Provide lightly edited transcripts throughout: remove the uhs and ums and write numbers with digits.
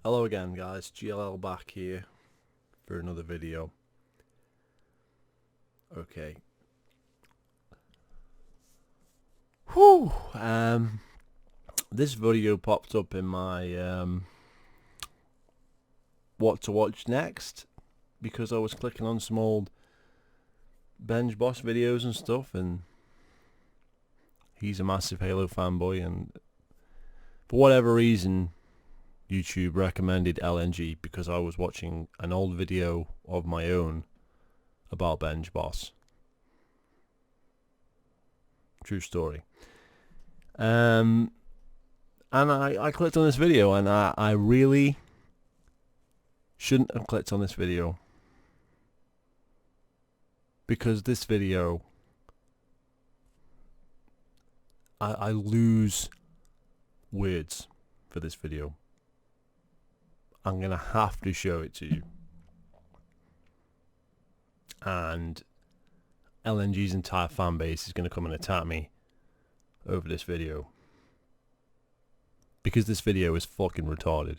Hello again guys, GLL back here for another video. Okay. Whew! This video popped up in my what to watch next because I was clicking on some old Benj Boss videos and stuff, and he's a massive Halo fanboy, and for whatever reason YouTube recommended LNG because I was watching an old video of my own about Benj Boss. True story. And I clicked on this video, and I really shouldn't have clicked on this video, because this video I lose words for this video. I'm gonna have to show it to you, and LNG's entire fan base is gonna come and attack me over this video because this video is fucking retarded.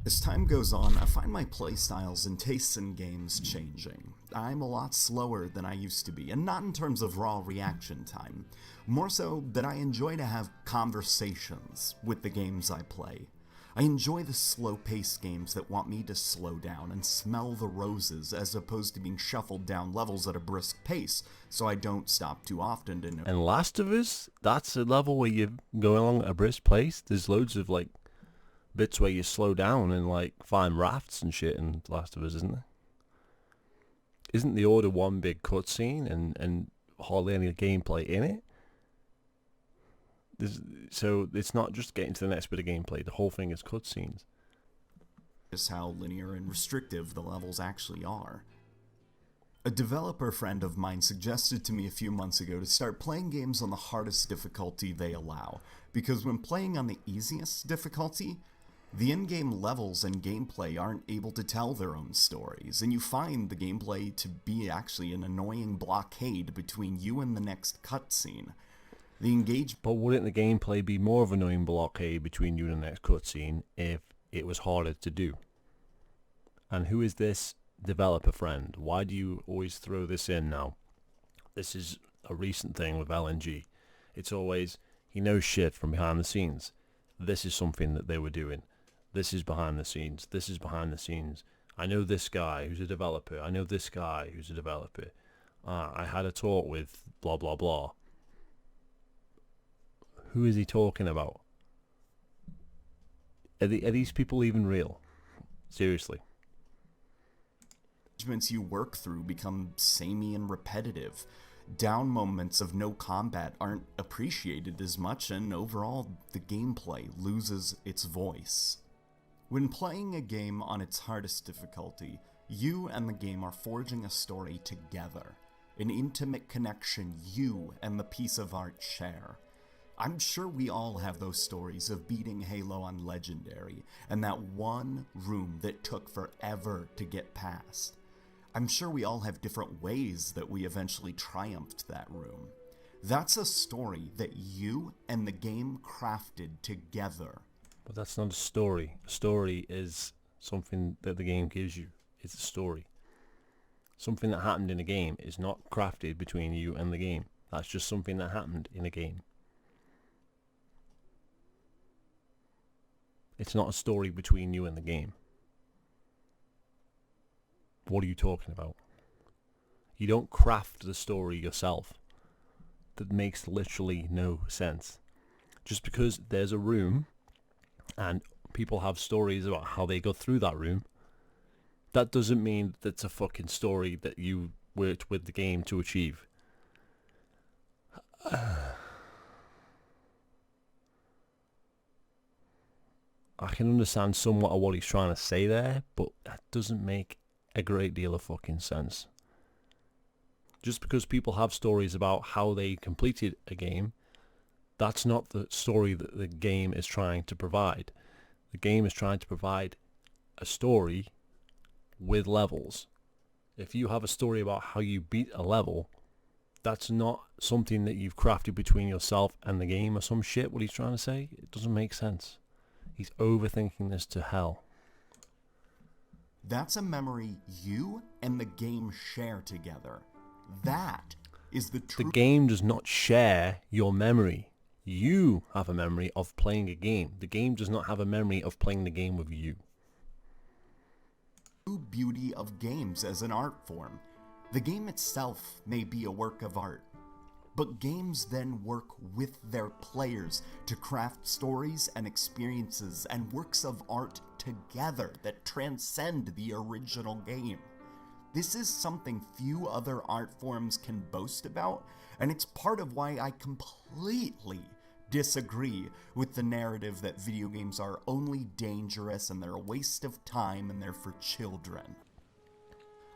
As time goes on, I find my playstyles and tastes in games changing. I'm a lot slower than I used to be, and not in terms of raw reaction time. More so that I enjoy to have conversations with the games I play. I enjoy the slow-paced games that want me to slow down and smell the roses, as opposed to being shuffled down levels at a brisk pace, so I don't stop too often to know. And Last of Us, that's a level where you're going along at a brisk pace. There's loads of like bits where you slow down and like find rafts and shit in Last of Us, isn't there? Isn't the order one big cutscene and hardly any gameplay in it? So it's not just getting to the next bit of gameplay, the whole thing is cutscenes. Just how linear and restrictive the levels actually are. A developer friend of mine suggested to me a few months ago to start playing games on the hardest difficulty they allow, because when playing on the easiest difficulty, the in-game levels and gameplay aren't able to tell their own stories, and you find the gameplay to be actually an annoying blockade between you and the next cutscene. The engagement. But wouldn't the gameplay be more of an annoying blockade between you and the next cutscene if it was harder to do? And who is this developer friend? Why do you always throw this in now? This is a recent thing with LNG. It's always, he knows shit from behind the scenes. This is something that they were doing. This is behind the scenes. This is behind the scenes. I know this guy who's a developer. I know this guy who's a developer. I had a talk with blah blah blah. Who is he talking about? Are these people even real? Seriously. You work through become samey and repetitive. Down moments of no combat aren't appreciated as much, and overall the gameplay loses its voice. When playing a game on its hardest difficulty, you and the game are forging a story together, an intimate connection you and the piece of art share. I'm sure we all have those stories of beating Halo on Legendary, and that one room that took forever to get past. I'm sure we all have different ways that we eventually triumphed that room. That's a story that you and the game crafted together. But that's not a story. A story is something that the game gives you. It's a story. Something that happened in a game is not crafted between you and the game. That's just something that happened in a game. It's not a story between you and the game. What are you talking about? You don't craft the story yourself. That makes literally no sense. Just because there's a room and people have stories about how they go through that room, that doesn't mean that's a fucking story that you worked with the game to achieve. I can understand somewhat of what he's trying to say there, but that doesn't make a great deal of fucking sense. Just because people have stories about how they completed a game, that's not the story that the game is trying to provide. The game is trying to provide a story with levels. If you have a story about how you beat a level, that's not something that you've crafted between yourself and the game or some shit. What he's trying to say, it doesn't make sense. He's overthinking this to hell. That's a memory you and the game share together. That is the The true game does not share your memory. You have a memory of playing a game. The game does not have a memory of playing the game with you. beauty of games as an art form. The game itself may be a work of art, but games then work with their players to craft stories and experiences and works of art together that transcend the original game. This is something few other art forms can boast about, and it's part of why I completely disagree with the narrative that video games are only dangerous and they're a waste of time and they're for children.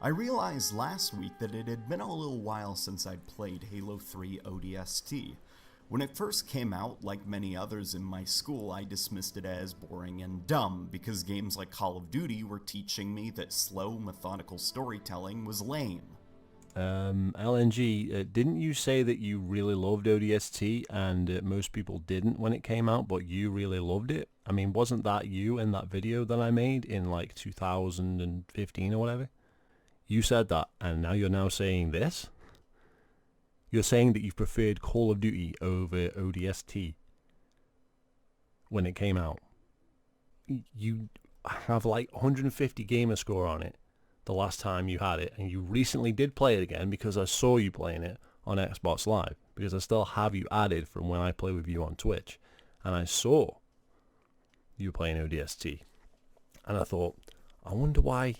I realized last week that it had been a little while since I'd played Halo 3 ODST. When it first came out, like many others in my school, I dismissed it as boring and dumb because games like Call of Duty were teaching me that slow, methodical storytelling was lame. LNG, didn't you say that you really loved ODST and most people didn't when it came out, but you really loved it? I mean, wasn't that you in that video that I made in like 2015 or whatever? You said that, and now you're now saying this? You're saying that you preferred Call of Duty over ODST when it came out. You have like 150 gamer score on it the last time you had it, and you recently did play it again because I saw you playing it on Xbox Live, because I still have you added from when I play with you on Twitch, and I saw you playing ODST, and I thought, I wonder why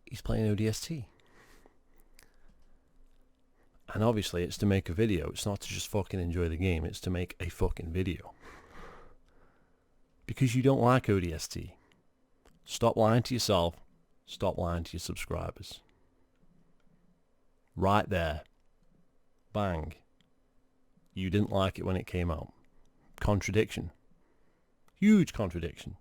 he's playing ODST. And obviously it's to make a video. It's not to just fucking enjoy the game. It's to make a fucking video. Because you don't like ODST. Stop lying to yourself. Stop lying to your subscribers. Right there. Bang. You didn't like it when it came out. Contradiction. Huge contradiction.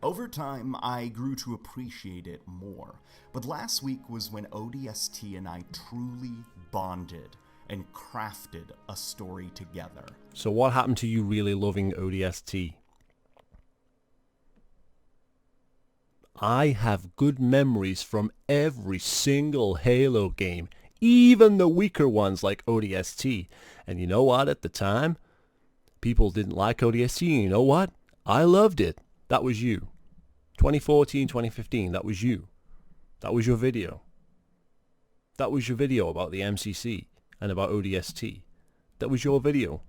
Over time, I grew to appreciate it more, but last week was when ODST and I truly bonded and crafted a story together. So what happened to you really loving ODST? I have good memories from every single Halo game, even the weaker ones like ODST. And you know what? At the time, people didn't like ODST, and you know what? I loved it. That was you. 2014, 2015, that was you. That was your video. That was your video about the MCC and about ODST. That was your video.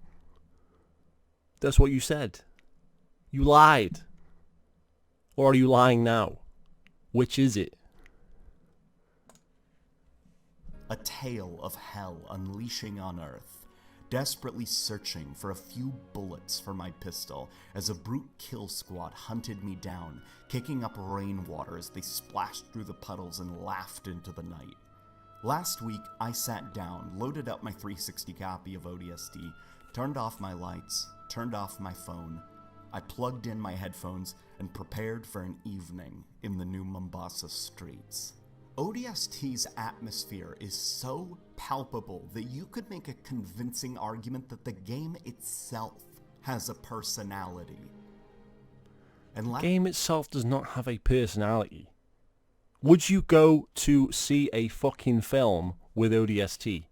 That's what you said. You lied. Or are you lying now? Which is it? A tale of hell unleashing on Earth, desperately searching for a few bullets for my pistol as a brute kill squad hunted me down, kicking up rainwater as they splashed through the puddles and laughed into the night. Last week, I sat down, loaded up my 360 copy of ODST, turned off my lights, turned off my phone. I plugged in my headphones and prepared for an evening in the new Mombasa streets. ODST's atmosphere is so palpable that you could make a convincing argument that the game itself has a personality. And The game itself does not have a personality. Would you go to see a fucking film with ODST?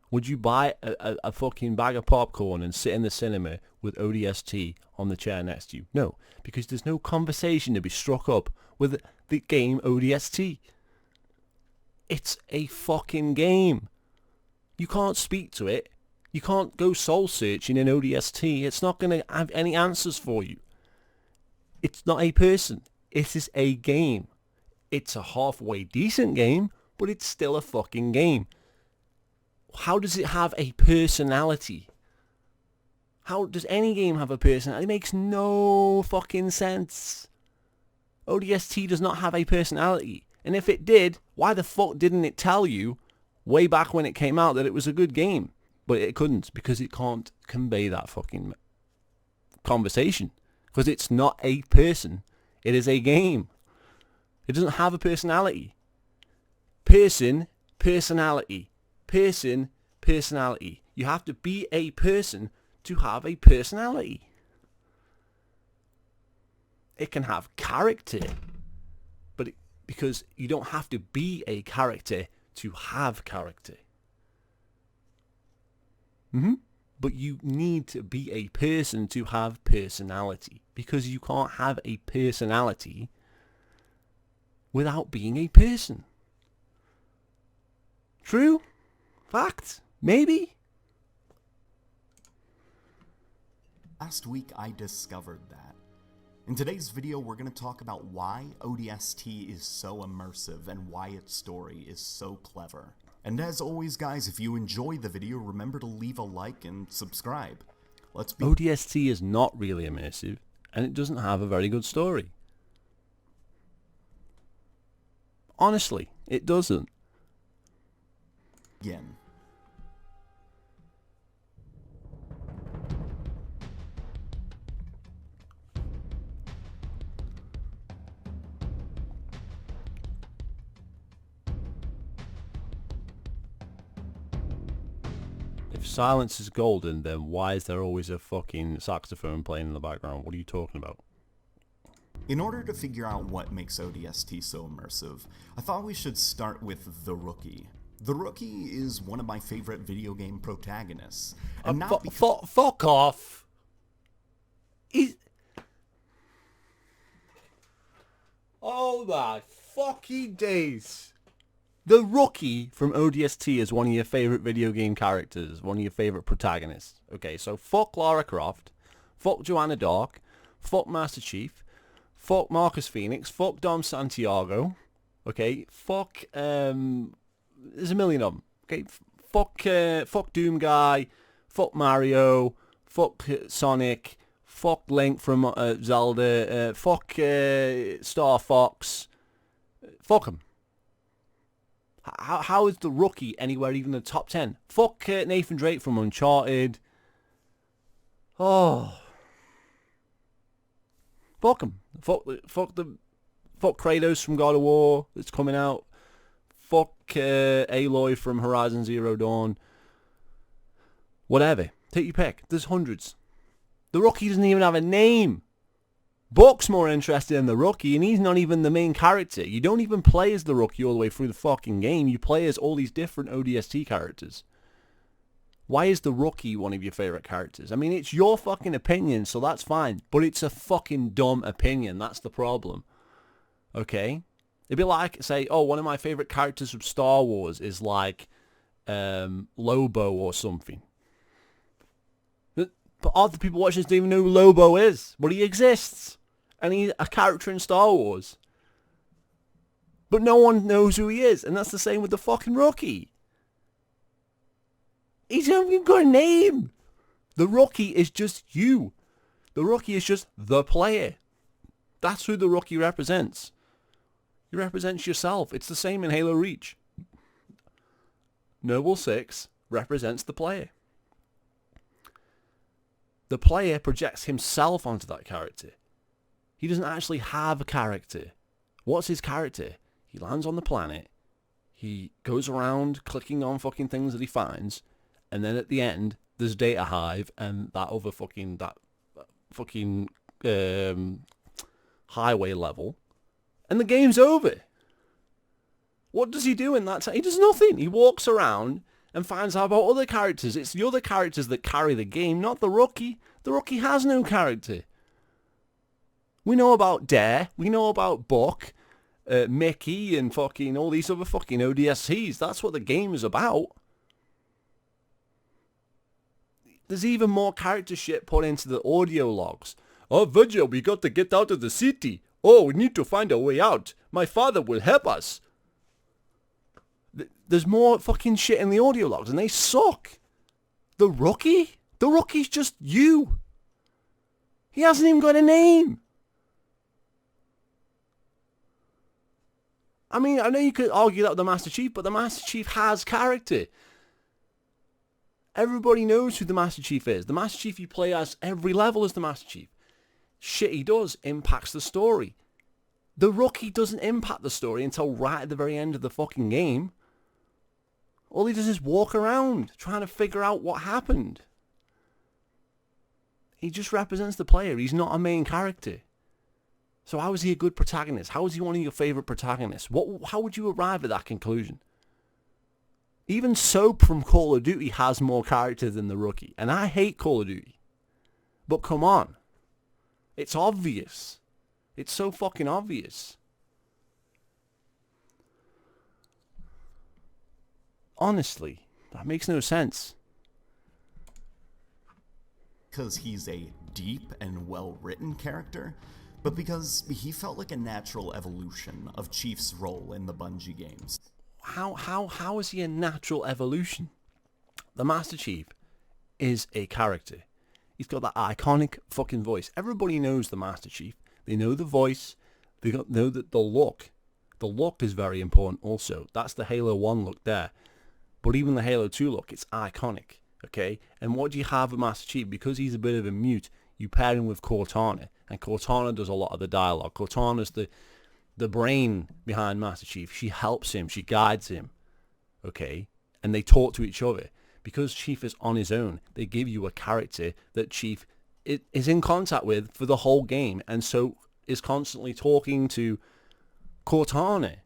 Would you buy a fucking bag of popcorn and sit in the cinema with ODST on the chair next to you? No, because there's no conversation to be struck up with the game ODST. It's a fucking game. You can't speak to it. You can't go soul searching in ODST. It's not going to have any answers for you. It's not a person. It is a game. It's a halfway decent game, but it's still a fucking game. How does it have a personality? How does any game have a personality? It makes no fucking sense. ODST does not have a personality. And if it did, why the fuck didn't it tell you way back when it came out that it was a good game? But it couldn't, because it can't convey that fucking conversation. Because it's not a person. It is a game. It doesn't have a personality. Person, personality. Person, personality. You have to be a person to have a personality. it can have character, but because you don't have to be a character to have character. But you need to be a person to have personality, because you can't have a personality without being a person. True? Fact? Maybe? Last week I discovered that. In today's video we're going to talk about why ODST is so immersive and why its story is so clever. And as always guys, if you enjoy the video, remember to leave a like and subscribe. ODST is not really immersive, and it doesn't have a very good story. Honestly, it doesn't. Begin. If silence is golden, then why is there always a fucking saxophone playing in the background? What are you talking about? In order to figure out what makes ODST so immersive, I thought we should start with the Rookie. The Rookie is one of my favorite video game protagonists. And not because... Fuck off! Oh my fucking days! The Rookie from ODST is one of your favourite video game characters, one of your favourite protagonists. Okay, so fuck Lara Croft, fuck Joanna Dark, fuck Master Chief, fuck Marcus Phoenix, fuck Dom Santiago, okay, fuck, there's a million of them, okay, fuck Doom Guy, fuck Mario, fuck Sonic, fuck Link from Zelda, fuck Star Fox, fuck him. How is the Rookie anywhere even in the top 10? Fuck Nathan Drake from Uncharted. Oh. Fuck him. Fuck Kratos from God of War that's coming out. Fuck Aloy from Horizon Zero Dawn. Whatever. Take your pick. There's hundreds. The Rookie doesn't even have a name. Buck's more interested in the Rookie, and he's not even the main character. You don't even play as the Rookie all the way through the fucking game. You play as all these different ODST characters. Why is the Rookie one of your favourite characters? I mean, it's your fucking opinion, so that's fine. But it's a fucking dumb opinion. That's the problem. Okay? It'd be like, say, oh, one of my favourite characters from Star Wars is like Lobo or something. But other people watching this don't even know who Lobo is. But he exists. And he's a character in Star Wars. But no one knows who he is. And that's the same with the fucking Rookie. He's not even got a name. The Rookie is just you. The Rookie is just the player. That's who the Rookie represents. He represents yourself. It's the same in Halo Reach. Noble 6 represents the player. The player projects himself onto that character. He doesn't actually have a character. What's his character? He lands on the planet. He goes around clicking on fucking things that he finds. And then at the end, there's Data Hive and that other fucking, highway level. And the game's over. What does he do in that time? He does nothing. He walks around and finds out about other characters. It's the other characters that carry the game, not the Rookie. The Rookie has no character. We know about Dare. We know about Buck, Mickey, and fucking all these other fucking ODSTs. That's what the game is about. There's even more character shit put into the audio logs. Oh, Virgil, we got to get out of the city. Oh, we need to find a way out. My father will help us. There's more fucking shit in the audio logs, and they suck. The Rookie? The Rookie's just you. He hasn't even got a name. I mean, I know you could argue that with the Master Chief, but the Master Chief has character. Everybody knows who the Master Chief is. The Master Chief you play as every level is the Master Chief. Shit he does impacts the story. The Rookie doesn't impact the story until right at the very end of the fucking game. All he does is walk around trying to figure out what happened. He just represents the player. He's not a main character. So how is he a good protagonist? How is he one of your favourite protagonists? How would you arrive at that conclusion? Even Soap from Call of Duty has more character than the Rookie. And I hate Call of Duty. But come on. It's obvious. It's so fucking obvious. Honestly, that makes no sense. Because he's a deep and well-written character, but because he felt like a natural evolution of Chief's role in the Bungie games. How is he a natural evolution? The Master Chief is a character. He's got that iconic fucking voice. Everybody knows the Master Chief. They know the voice. They know that the look. The look is very important also. That's the Halo 1 look there. But even the Halo 2 look, it's iconic. Okay? And what do you have with Master Chief? Because he's a bit of a mute, you pair him with Cortana. And Cortana does a lot of the dialogue. Cortana's the brain behind Master Chief. She helps him. She guides him. Okay? And they talk to each other. Because Chief is on his own, they give you a character that Chief is in contact with for the whole game. And so is constantly talking to Cortana.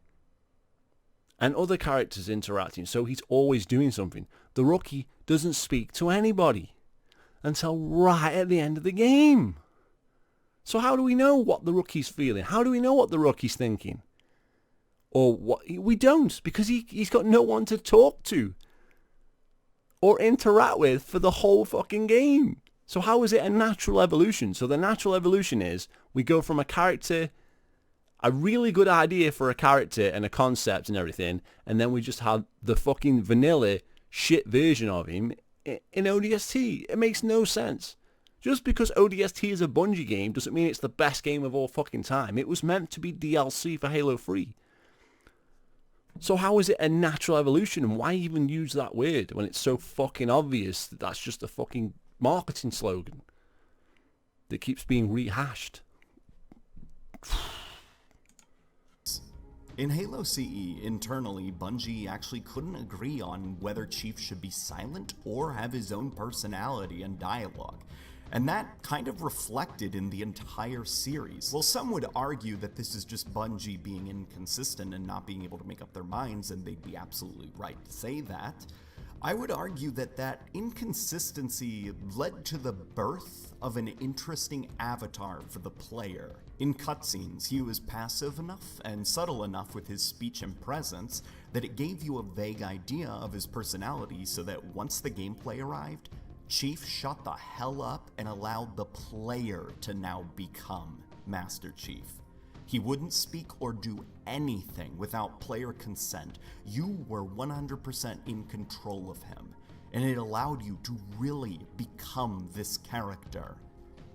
And other characters interacting. So he's always doing something. The Rookie doesn't speak to anybody. Until right at the end of the game. So how do we know what the Rookie's feeling? How do we know what the Rookie's thinking? Or what? We don't, because he's got no one to talk to or interact with for the whole fucking game. So how is it a natural evolution? So the natural evolution is we go from a character, a really good idea for a character and a concept and everything, and then we just have the fucking vanilla shit version of him in ODST. It makes no sense. Just because ODST is a Bungie game doesn't mean it's the best game of all fucking time. It was meant to be DLC for Halo 3. So how is it a natural evolution, and why even use that word when it's so fucking obvious that that's just a fucking marketing slogan that keeps being rehashed? In Halo CE, internally, Bungie actually couldn't agree on whether Chief should be silent or have his own personality and dialogue. And that kind of reflected in the entire series. Well, some would argue that this is just Bungie being inconsistent and not being able to make up their minds, and they'd be absolutely right to say that. I would argue that that inconsistency led to the birth of an interesting avatar for the player. In cutscenes, he was passive enough and subtle enough with his speech and presence that it gave you a vague idea of his personality, so that once the gameplay arrived, Chief shut the hell up and allowed the player to now become Master Chief. He wouldn't speak or do anything without player consent. You were 100% in control of him, and it allowed you to really become this character.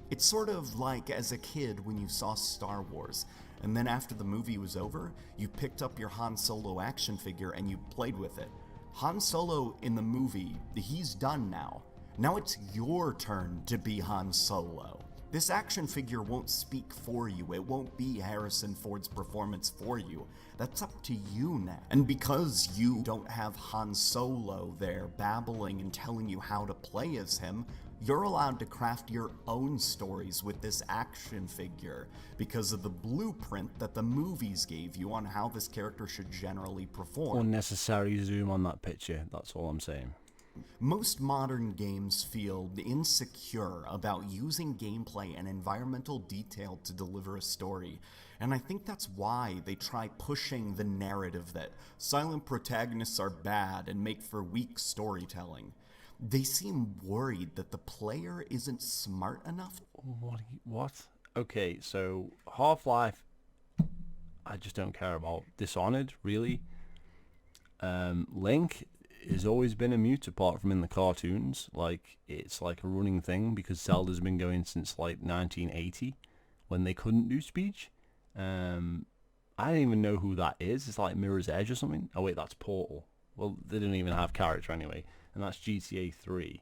It's sort of like as a kid when you saw Star Wars, and then after the movie was over, you picked up your Han Solo action figure and you played with it. Han Solo in the movie, he's done now. Now it's your turn to be Han Solo. This action figure won't speak for you. It won't be Harrison Ford's performance for you. That's up to you now. And because you don't have Han Solo there babbling and telling you how to play as him, you're allowed to craft your own stories with this action figure because of the blueprint that the movies gave you on how this character should generally perform. Unnecessary zoom on that picture, that's all I'm saying. Most modern games feel insecure about using gameplay and environmental detail to deliver a story, and I think that's why they try pushing the narrative that silent protagonists are bad and make for weak storytelling. They seem worried that the player isn't smart enough. What? Okay, so Half-Life, I just don't care about. Dishonored, really? Link has always been a mute apart from in the cartoons. Like, it's like a running thing because Zelda's been going since like 1980 when they couldn't do speech. I don't even know who that is. It's like Mirror's Edge or something. Oh wait, that's Portal. Well, they didn't even have character anyway. And that's GTA 3.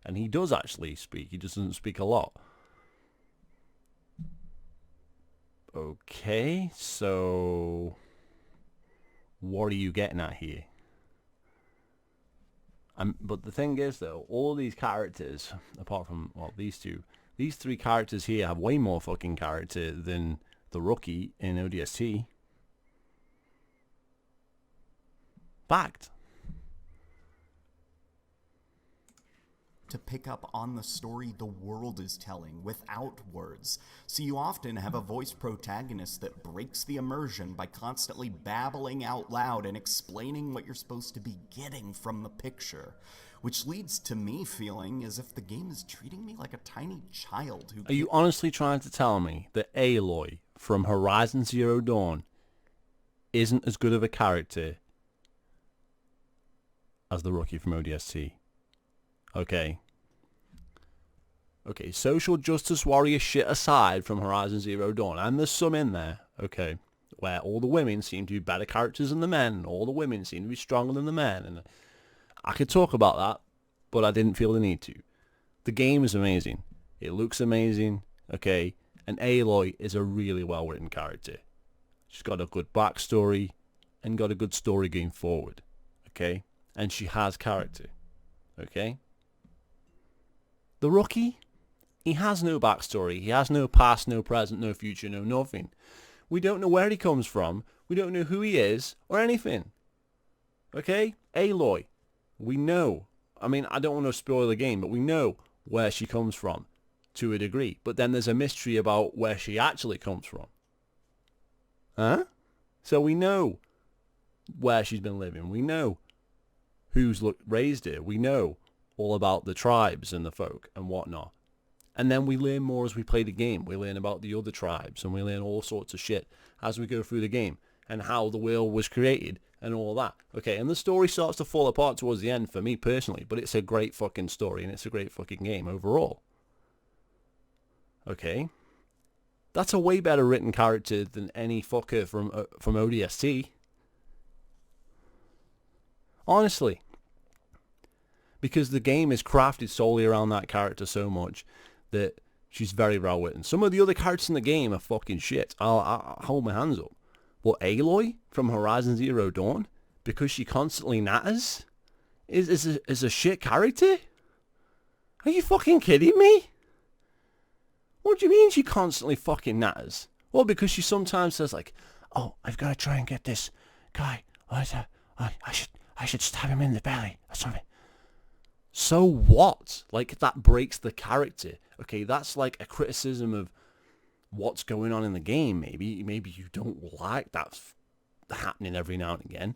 And he does actually speak. He just doesn't speak a lot. Okay, so what are you getting at here? But the thing is, though, all these characters, apart from, well, these three characters here have way more fucking character than the rookie in ODST. Fact. To pick up on the story the world is telling without words. So you often have a voice protagonist that breaks the immersion by constantly babbling out loud and explaining what you're supposed to be getting from the picture, which leads to me feeling as if the game is treating me like a tiny child who... Are you honestly trying to tell me that Aloy from Horizon Zero Dawn isn't as good of a character as the rookie from ODST? Okay, social justice warrior shit aside from Horizon Zero Dawn, and there's some in there, okay, where all the women seem to be better characters than the men, and all the women seem to be stronger than the men, and I could talk about that, but I didn't feel the need to. The game is amazing. It looks amazing, okay, and Aloy is a really well-written character. She's got a good backstory, and got a good story going forward, okay, and she has character, okay. The rookie, he has no backstory. He has no past, no present, no future, no nothing. We don't know where he comes from. We don't know who he is or anything. Okay? Aloy, we know. I mean, I don't want to spoil the game, but we know where she comes from to a degree. But then there's a mystery about where she actually comes from. Huh? So we know where she's been living. We know who's raised her. We know all about the tribes and the folk and whatnot. And then we learn more as we play the game. We learn about the other tribes and we learn all sorts of shit as we go through the game and how the world was created and all that. Okay, and the story starts to fall apart towards the end for me personally, but it's a great fucking story and it's a great fucking game overall. Okay? That's a way better written character than any fucker from ODST. Honestly. Because the game is crafted solely around that character so much that she's very well written. Some of the other characters in the game are fucking shit. I'll hold my hands up. But Aloy from Horizon Zero Dawn, because she constantly natters, is a shit character? Are you fucking kidding me? What do you mean she constantly fucking natters? Well, because she sometimes says like, oh, I've got to try and get this guy. I should stab him in the belly or something. So what? Like, that breaks the character. Okay, that's like a criticism of what's going on in the game, maybe. Maybe you don't like that happening every now and again.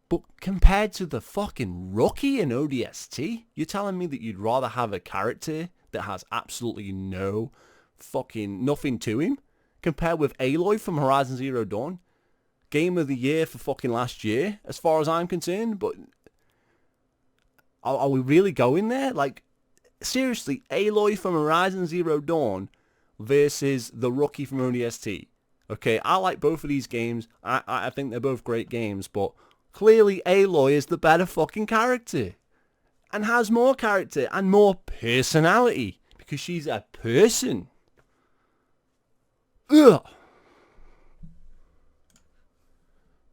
But compared to the fucking rookie in ODST, you're telling me that you'd rather have a character that has absolutely no fucking nothing to him? Compared with Aloy from Horizon Zero Dawn? Game of the year for fucking last year, as far as I'm concerned, but... Are we really going there? Like, seriously, Aloy from Horizon Zero Dawn versus the rookie from ODST. Okay, I like both of these games. I think they're both great games, but clearly Aloy is the better fucking character. And has more character and more personality. Because she's a person. Ugh.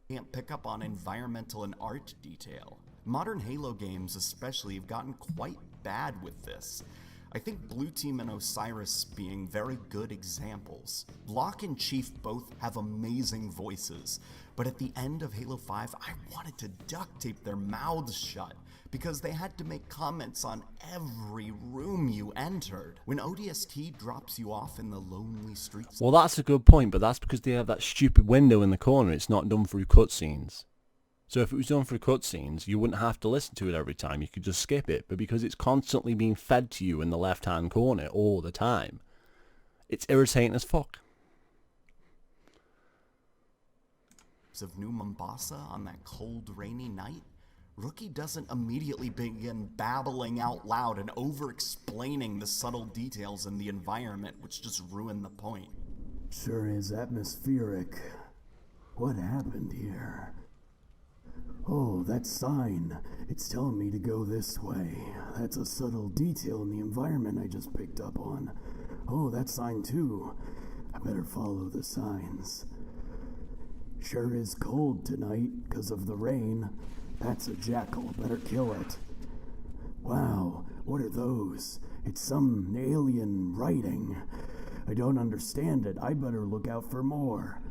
Can't pick up on environmental and art detail. Modern Halo games especially have gotten quite bad with this. I think Blue Team and Osiris being very good examples. Locke and Chief both have amazing voices, but at the end of Halo 5 I wanted to duct tape their mouths shut because they had to make comments on every room you entered. When ODST drops you off in the lonely streets... Well, that's a good point, but that's because they have that stupid window in the corner. It's not done through cutscenes. So if it was done through cutscenes, you wouldn't have to listen to it every time. You could just skip it. But because it's constantly being fed to you in the left-hand corner all the time, it's irritating as fuck. Of New Mombasa on that cold, rainy night, Rookie doesn't immediately begin babbling out loud and over-explaining the subtle details in the environment, which just ruin the point. Sure is atmospheric. What happened here? Oh, that sign. It's telling me to go this way. That's a subtle detail in the environment I just picked up on. Oh, that sign too. I better follow the signs. Sure is cold tonight because of the rain. That's a jackal. Better kill it. Wow, what are those? It's some alien writing. I don't understand it. I better look out for more.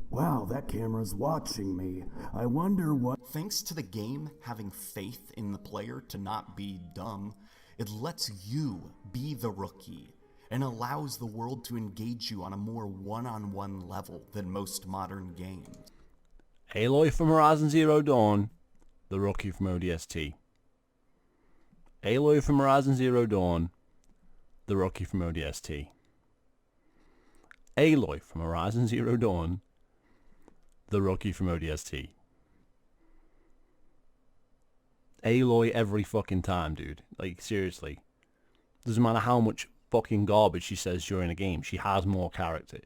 Wow, that camera's watching me. I wonder what... Thanks to the game having faith in the player to not be dumb, it lets you be the rookie and allows the world to engage you on a more one-on-one level than most modern games. Aloy from Horizon Zero Dawn, the rookie from ODST. Aloy from Horizon Zero Dawn, the rookie from ODST. Aloy from Horizon Zero Dawn, the rookie from ODST. Aloy every fucking time, dude. Like, seriously. Doesn't matter how much fucking garbage she says during a game, she has more character.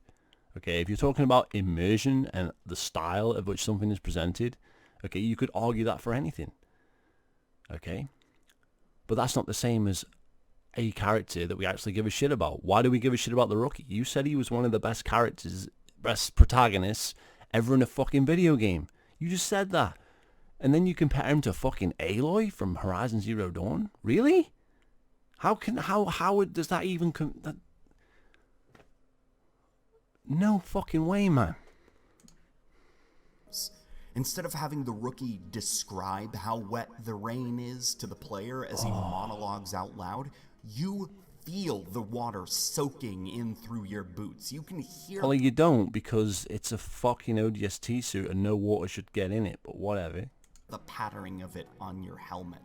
Okay, if you're talking about immersion and the style of which something is presented, okay, you could argue that for anything. Okay? But that's not the same as a character that we actually give a shit about. Why do we give a shit about the rookie? You said he was one of the best characters, best protagonists ever in a fucking video game. You just said that. And then you compare him to fucking Aloy from Horizon Zero Dawn? Really? How does that even no fucking way, man. Instead of having the rookie describe how wet the rain is to the player as he monologues out loud, you feel the water soaking in through your boots. You can hear... Well, you don't, because it's a fucking ODST suit and no water should get in it, but whatever. The pattering of it on your helmet.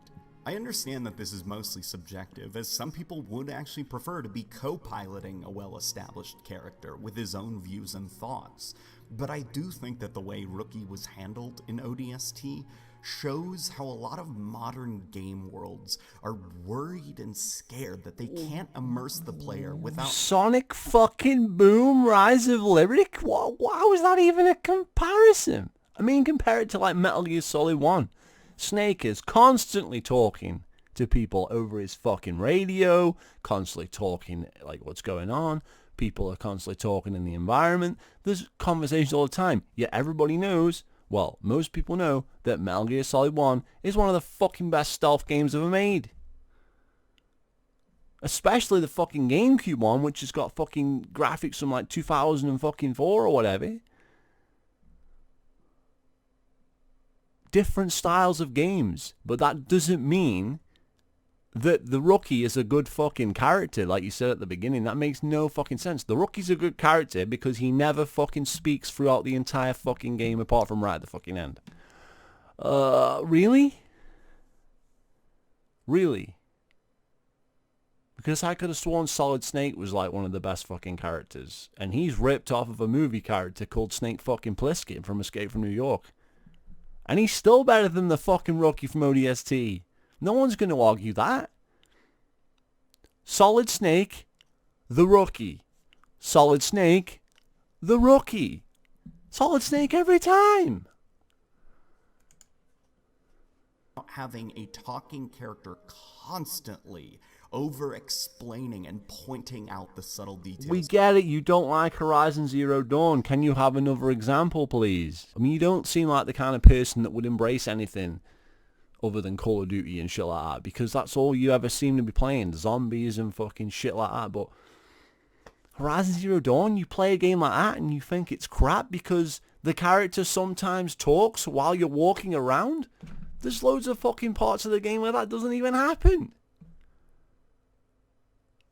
I understand that this is mostly subjective, as some people would actually prefer to be co-piloting a well-established character with his own views and thoughts, but I do think that the way Rookie was handled in ODST shows how a lot of modern game worlds are worried and scared that they can't immerse the player without... Sonic fucking Boom Rise of Lyric? How is that even a comparison? I mean, compare it to like Metal Gear Solid 1. Snake is constantly talking to people over his fucking radio, constantly talking like what's going on. People are constantly talking in the environment. There's conversations all the time. Yet everybody knows, well, most people know that Metal Gear Solid 1 is one of the fucking best stealth games ever made. Especially the fucking GameCube one, which has got fucking graphics from like 2004 or whatever. Different styles of games, but that doesn't mean that the Rookie is a good fucking character, like you said at the beginning. That makes no fucking sense. The Rookie's a good character because he never fucking speaks throughout the entire fucking game apart from right at the fucking end. Really? Really? Because I could have sworn Solid Snake was like one of the best fucking characters, and he's ripped off of a movie character called Snake fucking Plissken from Escape from New York. And he's still better than the fucking Rookie from ODST. No one's going to argue that. Solid Snake, the Rookie. Solid Snake, the Rookie. Solid Snake every time. Having a talking character constantly over-explaining and pointing out the subtle details. We get it, you don't like Horizon Zero Dawn. Can you have another example, please? I mean, you don't seem like the kind of person that would embrace anything other than Call of Duty and shit like that, because that's all you ever seem to be playing, zombies and fucking shit like that. But Horizon Zero Dawn, you play a game like that and you think it's crap because the character sometimes talks while you're walking around? There's loads of fucking parts of the game where that doesn't even happen.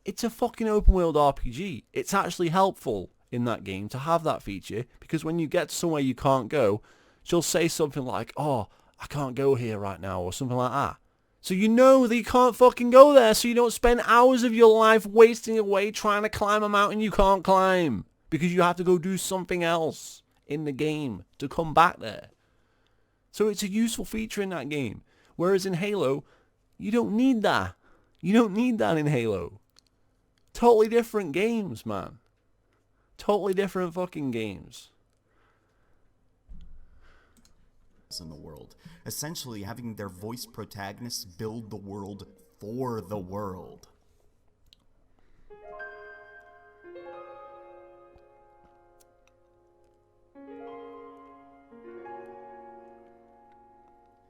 It's a fucking open world RPG. It's actually helpful in that game to have that feature, because when you get somewhere you can't go, she'll say something like, oh, I can't go here right now, or something like that. So you know that you can't fucking go there, so you don't spend hours of your life wasting away trying to climb a mountain you can't climb, because you have to go do something else in the game to come back there. So it's a useful feature in that game. Whereas in Halo, you don't need that. You don't need that in Halo. Totally different games, man. Totally different fucking games. In the world, essentially having their voice protagonists build the world for the world.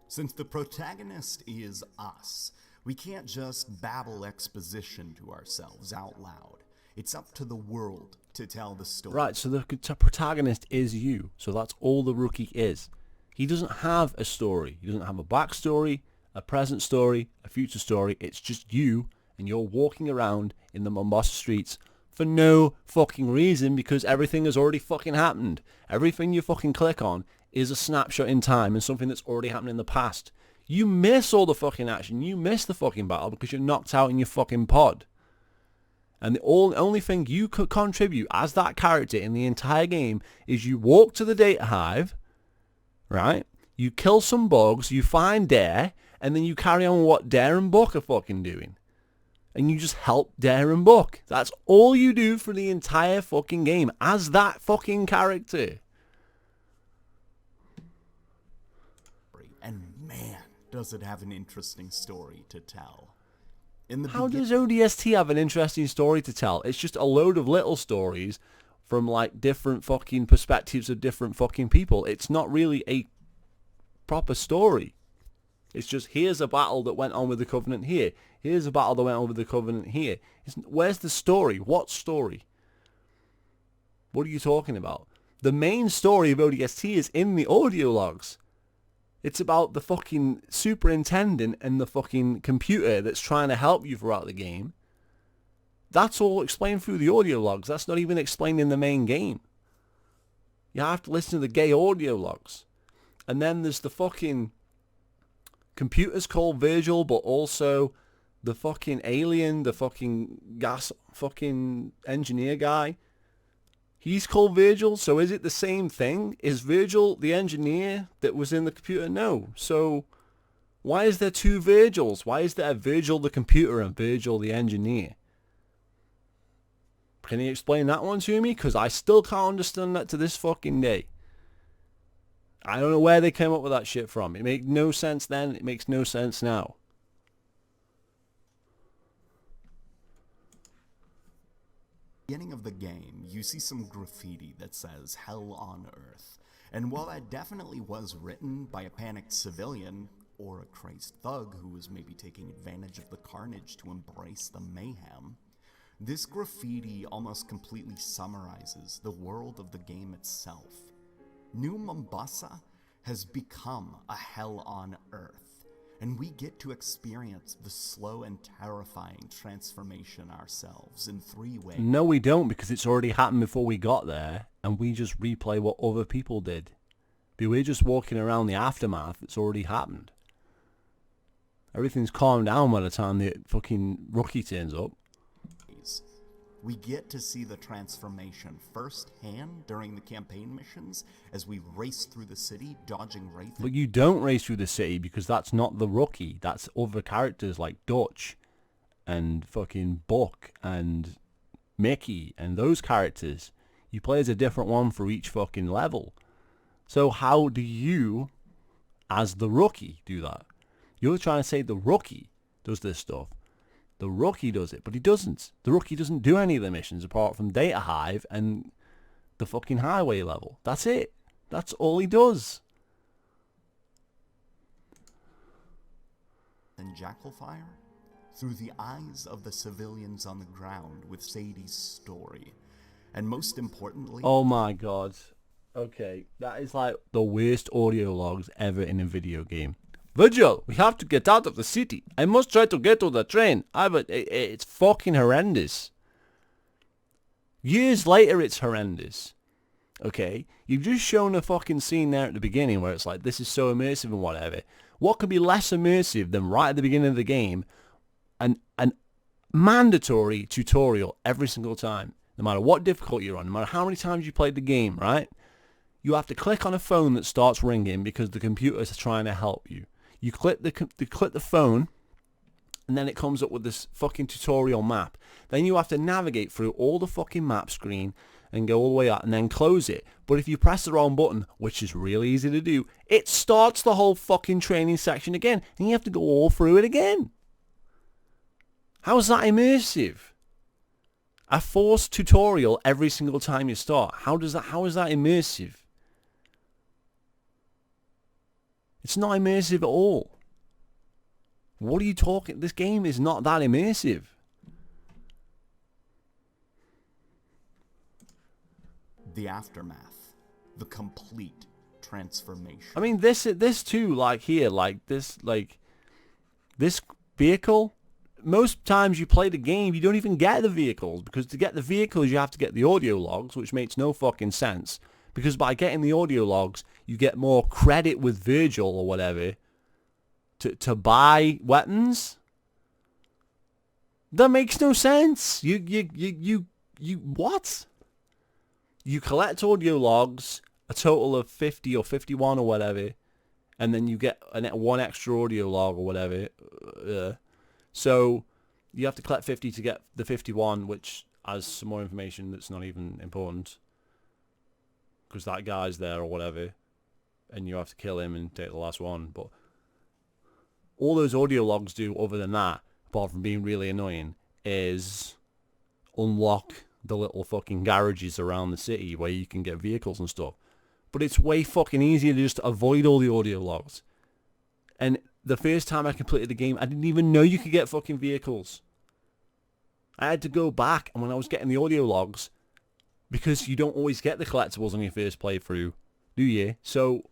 Since the protagonist is us, we can't just babble exposition to ourselves out loud. It's up to the world to tell the story. Right, so the protagonist is you. So that's all the rookie is. He doesn't have a story. He doesn't have a backstory, a present story, a future story. It's just you, and you're walking around in the Mombasa streets for no fucking reason, because everything has already fucking happened. Everything you fucking click on is a snapshot in time and something that's already happened in the past. You miss all the fucking action. You miss the fucking battle because you're knocked out in your fucking pod. And the only thing you could contribute as that character in the entire game is you walk to the data hive, right? You kill some bugs, you find Dare, and then you carry on what Dare and Buck are fucking doing. And you just help Dare and Buck. That's all you do for the entire fucking game as that fucking character. And man, does it have an interesting story to tell. How does ODST have an interesting story to tell? It's just a load of little stories from like different fucking perspectives of different fucking people. It's not really a proper story. It's just, here's a battle that went on with the Covenant here. Here's a battle that went on with the Covenant here. Where's the story? What story? What are you talking about? The main story of ODST is in the audio logs. It's about the fucking superintendent and the fucking computer that's trying to help you throughout the game. That's all explained through the audio logs. That's not even explained in the main game. You have to listen to the gay audio logs. And then there's the fucking computers called Virgil, but also the fucking alien, the fucking gas fucking engineer guy. He's called Virgil, so is it the same thing? Is Virgil the engineer that was in the computer? No. So why is there two Virgils? Why is there a Virgil the computer and Virgil the engineer? Can you explain that one to me? Because I still can't understand that to this fucking day. I don't know where they came up with that shit from. It made no sense then. It makes no sense now. Beginning of the game, you see some graffiti that says Hell on Earth. And while that definitely was written by a panicked civilian, or a crazed thug who was maybe taking advantage of the carnage to embrace the mayhem, this graffiti almost completely summarizes the world of the game itself. New Mombasa has become a hell on Earth. And we get to experience the slow and terrifying transformation ourselves in 3 ways. No, we don't, because it's already happened before we got there, and we just replay what other people did. But we're just walking around the aftermath that's already happened. Everything's calmed down by the time the fucking rookie turns up. We get to see the transformation firsthand during the campaign missions as we race through the city, dodging wraith. But you don't race through the city because that's not the rookie. That's other characters like Dutch and fucking Buck and Mickey and those characters. You play as a different one for each fucking level. So how do you, as the rookie, do that? You're trying to say the rookie does this stuff. The rookie does it, but he doesn't. The rookie doesn't do any of the missions apart from Data Hive and the fucking highway level. That's it. That's all he does. And Jackalfire? Through the eyes of the civilians on the ground with Sadie's story. And most importantly... Oh my god. Okay, that is like the worst audio logs ever in a video game. Virgil, we have to get out of the city. I must try to get to the train. It's fucking horrendous. Years later, it's horrendous. Okay? You've just shown a fucking scene there at the beginning where it's like, this is so immersive and whatever. What could be less immersive than right at the beginning of the game, an mandatory tutorial every single time, no matter what difficulty you're on, no matter how many times you played the game, right? You have to click on a phone that starts ringing because the computer is trying to help you. You click the phone, and then it comes up with this fucking tutorial map. Then you have to navigate through all the fucking map screen and go all the way out and then close it. But if you press the wrong button, which is really easy to do, it starts the whole fucking training section again, and you have to go all through it again. How is that immersive? A forced tutorial every single time you start. How is that immersive? It's not immersive at all. What are you talking? This game is not that immersive. the aftermath, the complete transformation. I mean, this too, like here, like this vehicle. Most times you play the game, you don't even get the vehicles, because to get the vehicles you have to get the audio logs, which makes no fucking sense. Because by getting the audio logs, you get more credit with Virgil or whatever to buy weapons. That makes no sense. You what? You collect audio logs, a total of 50 or 51 or whatever, and then you get one extra audio log or whatever. So you have to collect 50 to get the 51, which has some more information that's not even important, because that guy's there or whatever, and you have to kill him and take the last one. But all those audio logs do, other than that, apart from being really annoying, is unlock the little fucking garages around the city where you can get vehicles and stuff. But it's way fucking easier to just avoid all the audio logs. And the first time I completed the game, I didn't even know you could get fucking vehicles. I had to go back, and when I was getting the audio logs, because you don't always get the collectibles on your first playthrough, do you? So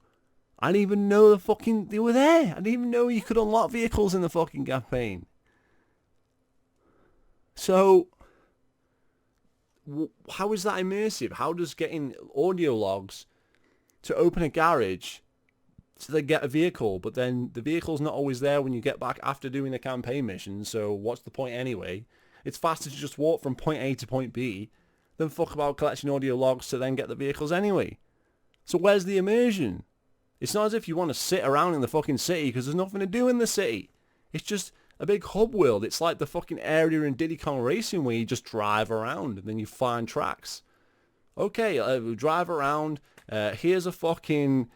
I didn't even know they were there. I didn't even know you could unlock vehicles in the fucking campaign. So how is that immersive? How does getting audio logs to open a garage so they get a vehicle, but then the vehicle's not always there when you get back after doing the campaign mission, so what's the point anyway? It's faster to just walk from point A to point B than fuck about collecting audio logs to then get the vehicles anyway. So where's the immersion? It's not as if you want to sit around in the fucking city, because there's nothing to do in the city. It's just a big hub world. It's like the fucking area in Diddy Kong Racing where you just drive around and then you find tracks. Okay, we drive around, here's a fucking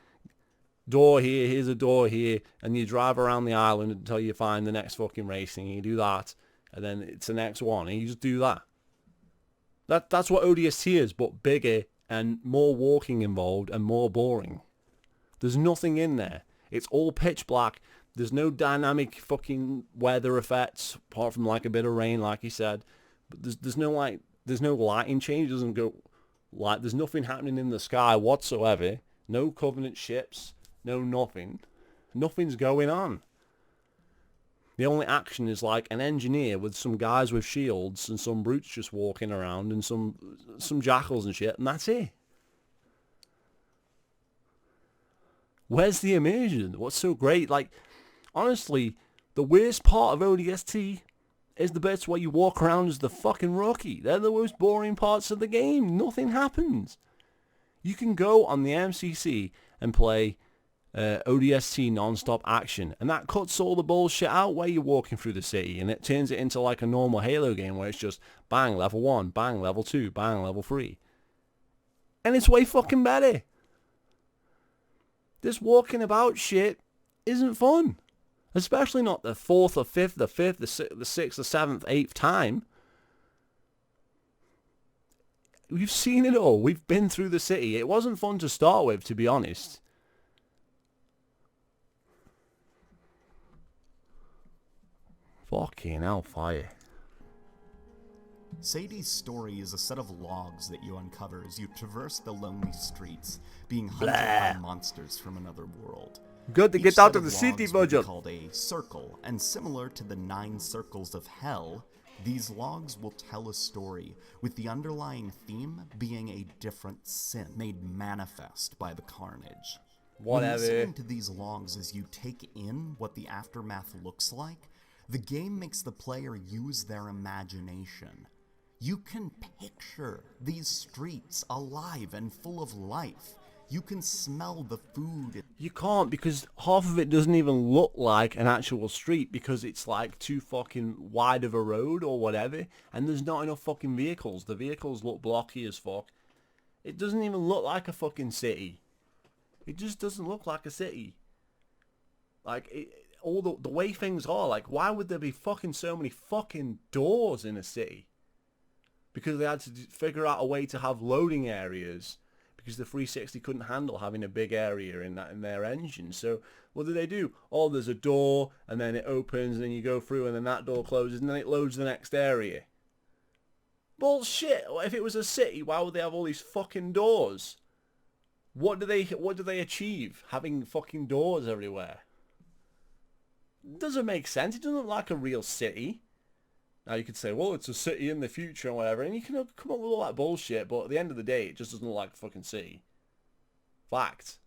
door here, here's a door here, and you drive around the island until you find the next fucking racing, and you do that, and then it's the next one, and you just do that. That's what ODST is, but bigger and more walking involved and more boring. There's nothing in there. It's all pitch black. There's no dynamic fucking weather effects, apart from like a bit of rain, like you said. But there's no lighting change. It doesn't go like, there's nothing happening in the sky whatsoever. No Covenant ships. No nothing. Nothing's going on. The only action is like an engineer with some guys with shields and some brutes just walking around and some jackals and shit, and that's it. Where's the immersion? What's so great? Like, honestly, the worst part of ODST is the bits where you walk around as the fucking rookie. They're the most boring parts of the game. Nothing happens. You can go on the MCC and play ODST non-stop action, and that cuts all the bullshit out where you're walking through the city, and it turns it into like a normal Halo game where it's just bang level 1, bang level 2, bang level 3, and it's way fucking better. This walking about shit isn't fun, especially not the 4th or 5th, the 5th, the 6th, the 7th, 8th time. We've seen it all. We've been through the city. It wasn't fun to start with, to be honest. Fucking hellfire. Sadie's story is a set of logs that you uncover as you traverse the lonely streets, being hunted by monsters from another world. Good to Each get out set of the city, logs would be Virgil. called a circle, and similar to the 9 circles of hell, these logs will tell a story, with the underlying theme being a different sin made manifest by the carnage. When Whatever. listening to these logs as you take in what the aftermath looks like, the game makes the player use their imagination. You can picture these streets alive and full of life. You can smell the food. You can't, because half of it doesn't even look like an actual street, because it's like too fucking wide of a road or whatever, and there's not enough fucking vehicles. The vehicles look blocky as fuck. It doesn't even look like a fucking city. It just doesn't look like a city. Like, all the way things are, like, why would there be fucking so many fucking doors in a city? Because they had to figure out a way to have loading areas, because the 360 couldn't handle having a big area in their engine. So what do they do? Oh, there's a door, and then it opens, and then you go through, and then that door closes, and then it loads the next area. Bullshit. If it was a city, why would they have all these fucking doors? What do they achieve having fucking doors everywhere? Doesn't make sense. It doesn't look like a real city. Now you could say, well, it's a city in the future and whatever, and you can come up with all that bullshit, but at the end of the day, it just doesn't look like a fucking city. Fact.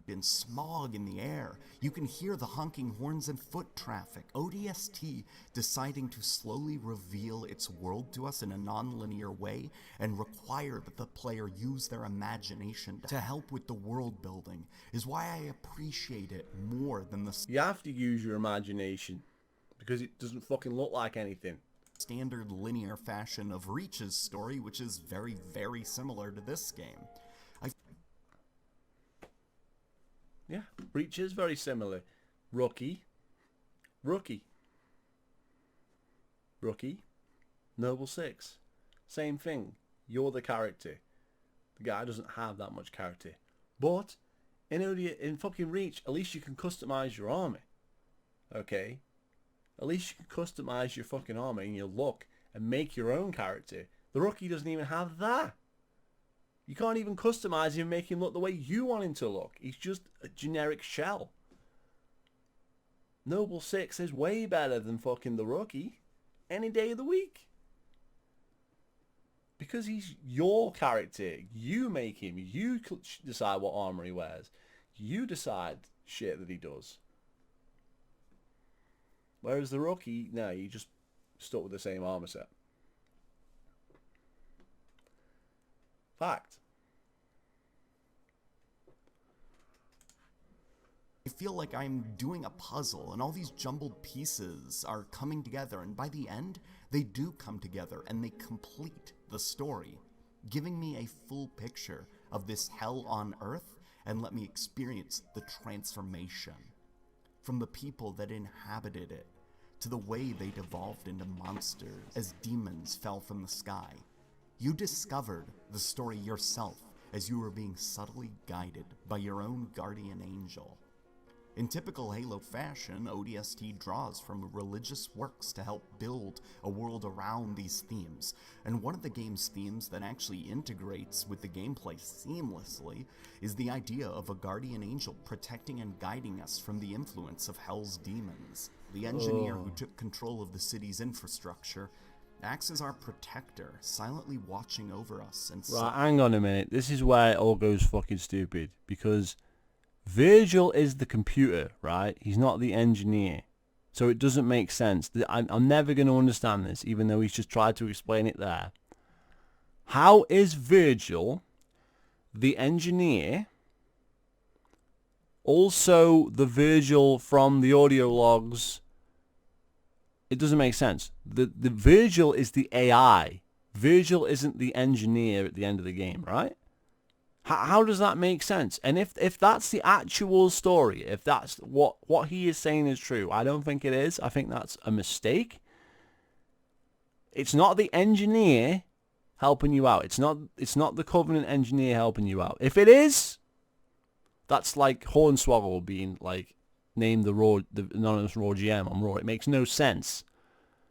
And smog in the air. You can hear the honking horns and foot traffic. ODST deciding to slowly reveal its world to us in a non-linear way and require that the player use their imagination to help with the world building is why I appreciate it more than the You have to use your imagination because it doesn't fucking look like anything. standard linear fashion of Reach's story, which is very, very similar to this game. Yeah, Reach is very similar. Rookie. Noble 6. Same thing. You're the character. The guy doesn't have that much character. But in fucking Reach, at least you can customize your army. Okay? At least you can customize your fucking army and your look and make your own character. The Rookie doesn't even have that. You can't even customize him and make him look the way you want him to look. He's just a generic shell. Noble 6 is way better than fucking the Rookie any day of the week. Because he's your character. You make him. You decide what armor he wears. You decide shit that he does. Whereas the Rookie, no, you just stuck with the same armor set. Fact. I feel like I'm doing a puzzle and all these jumbled pieces are coming together, and by the end, they do come together and they complete the story, giving me a full picture of this hell on earth and let me experience the transformation. From the people that inhabited it, to the way they devolved into monsters as demons fell from the sky. You discovered the story yourself as you were being subtly guided by your own guardian angel. In typical Halo fashion, ODST draws from religious works to help build a world around these themes, and one of the game's themes that actually integrates with the gameplay seamlessly is the idea of a guardian angel protecting and guiding us from the influence of Hell's demons. The engineer who took control of the city's infrastructure acts as our protector, silently watching over us and Right, hang on a minute. This is where it all goes fucking stupid. Because Virgil is the computer, right? He's not the engineer. So it doesn't make sense. I'm never going to understand this, even though he's just tried to explain it there. How is Virgil, the engineer, also the Virgil from the audio logs? It doesn't make sense. The Virgil is the AI. Virgil isn't the engineer at the end of the game, right? How does that make sense? And if that's the actual story, if that's what he is saying is true, I don't think it is. I think that's a mistake. It's not the engineer helping you out. It's not the Covenant engineer helping you out. If it is, that's like Hornswoggle being like named the anonymous Raw GM on Raw. It makes no sense.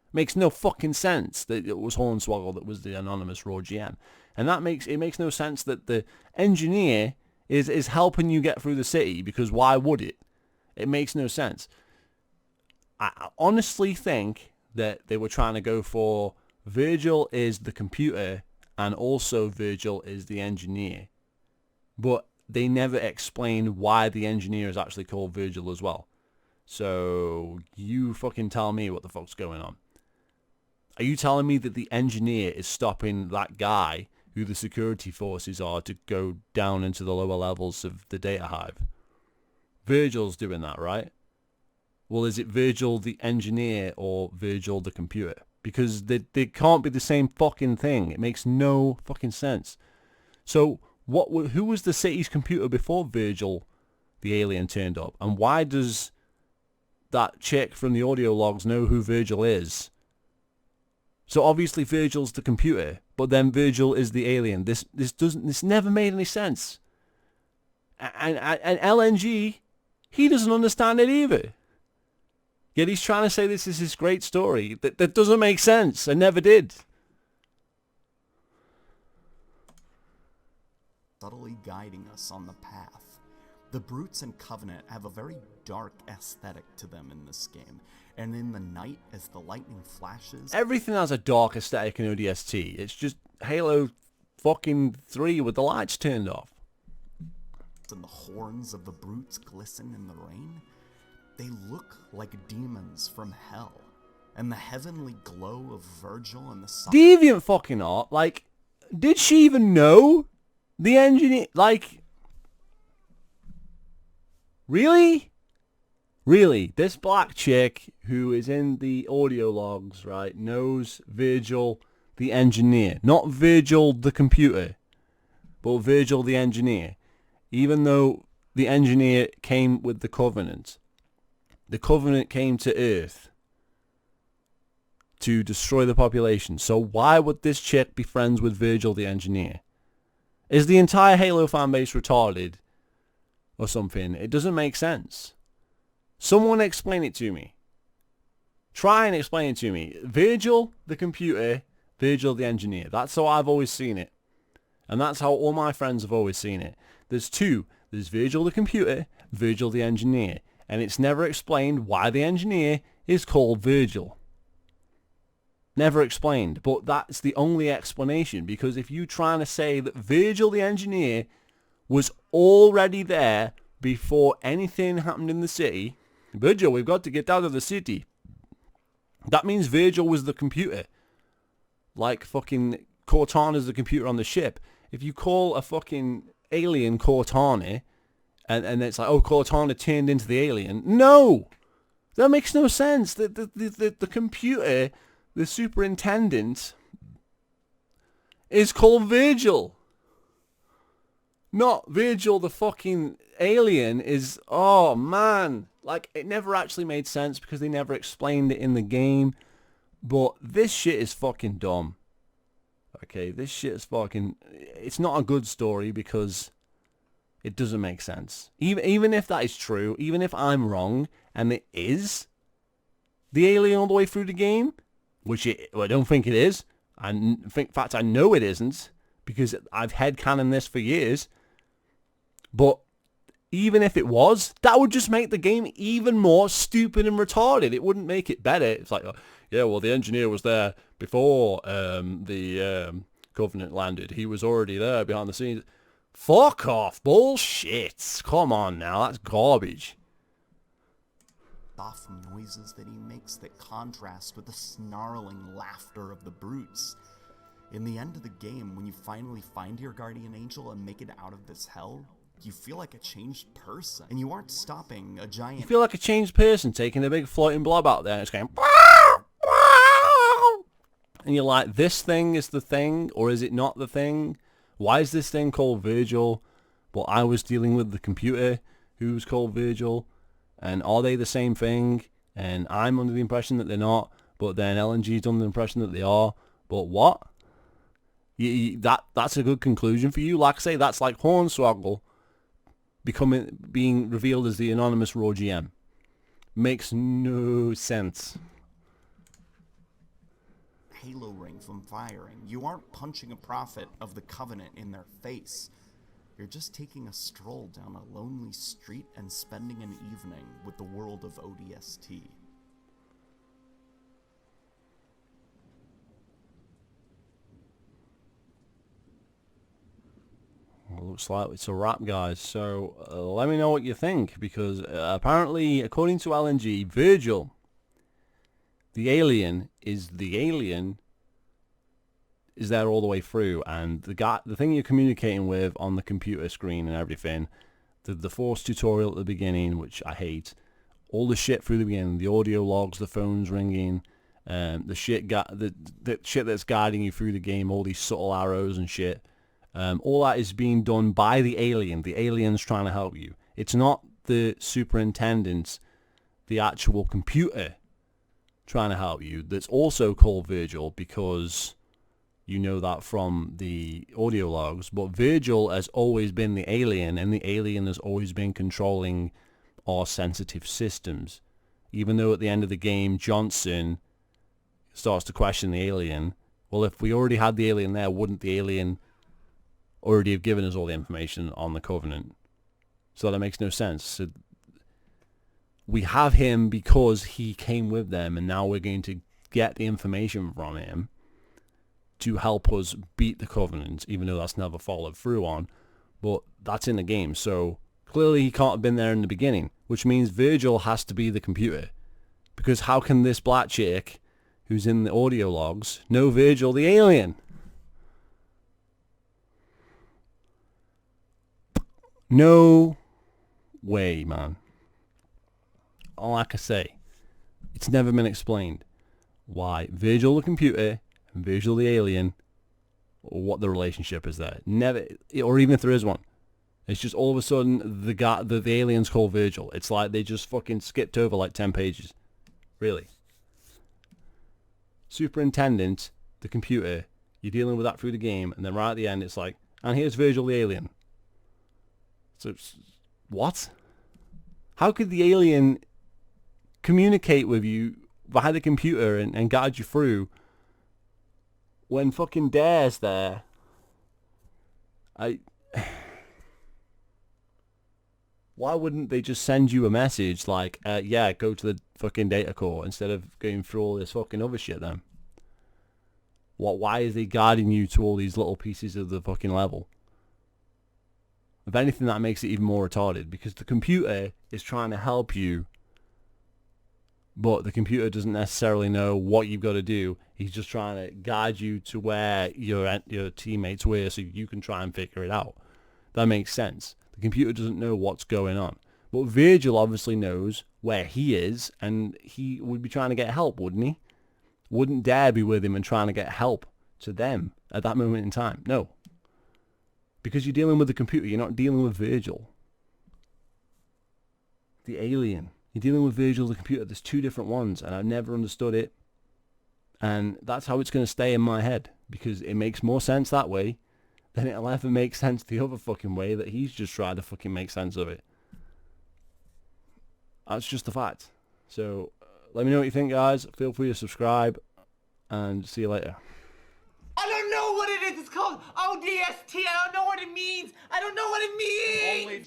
It makes no fucking sense that it was Hornswoggle that was the anonymous Raw GM. And it makes no sense that the engineer is helping you get through the city, because why would it? It makes no sense. I honestly think that they were trying to go for Virgil is the computer and also Virgil is the engineer. But they never explained why the engineer is actually called Virgil as well. So you fucking tell me what the fuck's going on. Are you telling me that the engineer is stopping that guy who the security forces are to go down into the lower levels of the data hive? Virgil's doing that, right? Well, is it Virgil the engineer or Virgil the computer? Because they can't be the same fucking thing. It makes no fucking sense. So who was the city's computer before Virgil the alien turned up? And why does that chick from the audio logs know who Virgil is? So obviously Virgil's the computer, but then Virgil is the alien. This never made any sense. And LNG, he doesn't understand it either. Yet he's trying to say this is his great story. That doesn't make sense. And never did. Subtly guiding us on the path. The Brutes and Covenant have a very dark aesthetic to them in this game, and in the night as the lightning flashes... Everything has a dark aesthetic in ODST. It's just Halo fucking 3 with the lights turned off. And the horns of the Brutes glisten in the rain. They look like demons from hell, and the heavenly glow of Virgil and the sun... Deviant fucking art. Like, did she even know? The engineer, like... Really? Really? This black chick who is in the audio logs, right, knows Virgil the engineer. Not Virgil the computer, but Virgil the engineer. Even though the engineer came with the Covenant. The Covenant came to Earth to destroy the population. So why would this chick be friends with Virgil the engineer? Is the entire Halo fanbase retarded or something? It doesn't make sense. Someone explain it to me. Try and explain it to me. Virgil the computer, Virgil the engineer. That's how I've always seen it. And that's how all my friends have always seen it. There's two. There's Virgil the computer, Virgil the engineer. And it's never explained why the engineer is called Virgil. Never explained, but that's the only explanation, because if you're trying to say that Virgil the engineer was already there before anything happened in the city, Virgil, we've got to get out of the city. That means Virgil was the computer. Like fucking Cortana's the computer on the ship. If you call a fucking alien Cortana, and it's like, oh, Cortana turned into the alien. No! That makes no sense. The computer... The superintendent is called Virgil. Not Virgil the fucking alien is... Oh, man. Like, it never actually made sense because they never explained it in the game. But this shit is fucking dumb. Okay, this shit is fucking... It's not a good story because it doesn't make sense. Even if that is true, even if I'm wrong, and it is the alien all the way through the game... Which I don't think it is. In fact, I know it isn't, because I've headcanoned this for years. But even if it was, that would just make the game even more stupid and retarded. It wouldn't make it better. It's like, oh, yeah, well, the engineer was there before the Covenant landed. He was already there behind the scenes. Fuck off. Bullshit. Come on now. That's garbage. Soft noises that he makes that contrast with the snarling laughter of the Brutes. In the end of the game, when you finally find your guardian angel and make it out of this hell, you feel like a changed person. And you aren't stopping a giant... You feel like a changed person taking a big floating blob out there and it's going... And you're like, this thing is the thing, or is it not the thing? Why is this thing called Virgil? Well, I was dealing with the computer who's called Virgil. And are they the same thing? And I'm under the impression that they're not. But then LNG's under the impression that they are. But what? That's a good conclusion for you. Like I say, that's like Hornswoggle being revealed as the anonymous Raw GM. Makes no sense. Halo ring from firing. You aren't punching a prophet of the Covenant in their face. You're just taking a stroll down a lonely street and spending an evening with the world of ODST. Well, looks like it's a wrap, guys. So let me know what you think, because apparently, according to LNG, Virgil, the alien is there all the way through, and the thing you're communicating with on the computer screen and everything, the Force tutorial at the beginning, which I hate, all the shit through the beginning, the audio logs, the phones ringing, the shit that's guiding you through the game, all these subtle arrows and shit, all that is being done by the alien. The alien's trying to help you. It's not the superintendent, the actual computer, trying to help you. That's also called Virgil, because you know that from the audio logs. But Virgil has always been the alien, and the alien has always been controlling our sensitive systems. even though at the end of the game Johnson starts to question the alien. Well, if we already had the alien there, wouldn't the alien already have given us all the information on the Covenant? So that makes no sense. So we have him because he came with them, and now we're going to get the information from him to help us beat the Covenant, even though that's never followed through on. But that's in the game, so clearly he can't have been there in the beginning, which means Virgil has to be the computer. Because how can this black chick, who's in the audio logs, know Virgil the alien? No way, man. All I can say, it's never been explained why Virgil the computer and Virgil the alien, or what the relationship is there. Never, or even if there is one. It's just all of a sudden the alien's called Virgil. It's like they just fucking skipped over like 10 pages. Really. Superintendent, the computer, you're dealing with that through the game, and then right at the end it's like, and here's Virgil the alien. So, what? How could the alien communicate with you via the computer and guide you through when fucking Dare's there? Why wouldn't they just send you a message like, yeah, go to the fucking data core instead of going through all this fucking other shit then? Why is they guiding you to all these little pieces of the fucking level? If anything, that makes it even more retarded, because the computer is trying to help you, but the computer doesn't necessarily know what you've got to do. He's just trying to guide you to where your teammates were so you can try and figure it out. That makes sense. The computer doesn't know what's going on. But Virgil obviously knows where he is, and he would be trying to get help, wouldn't he? Wouldn't Dare be with him and trying to get help to them at that moment in time? No. Because you're dealing with the computer, you're not dealing with Virgil. The alien. You're dealing with Virgil, the computer. There's two different ones, and I've never understood it. And that's how it's going to stay in my head, because it makes more sense that way than it'll ever make sense the other fucking way that he's just tried to fucking make sense of it. That's just the fact. So, let me know what you think, guys. Feel free to subscribe, and see you later. I don't know what it is. It's called ODST. I don't know what it means. I don't know what it means.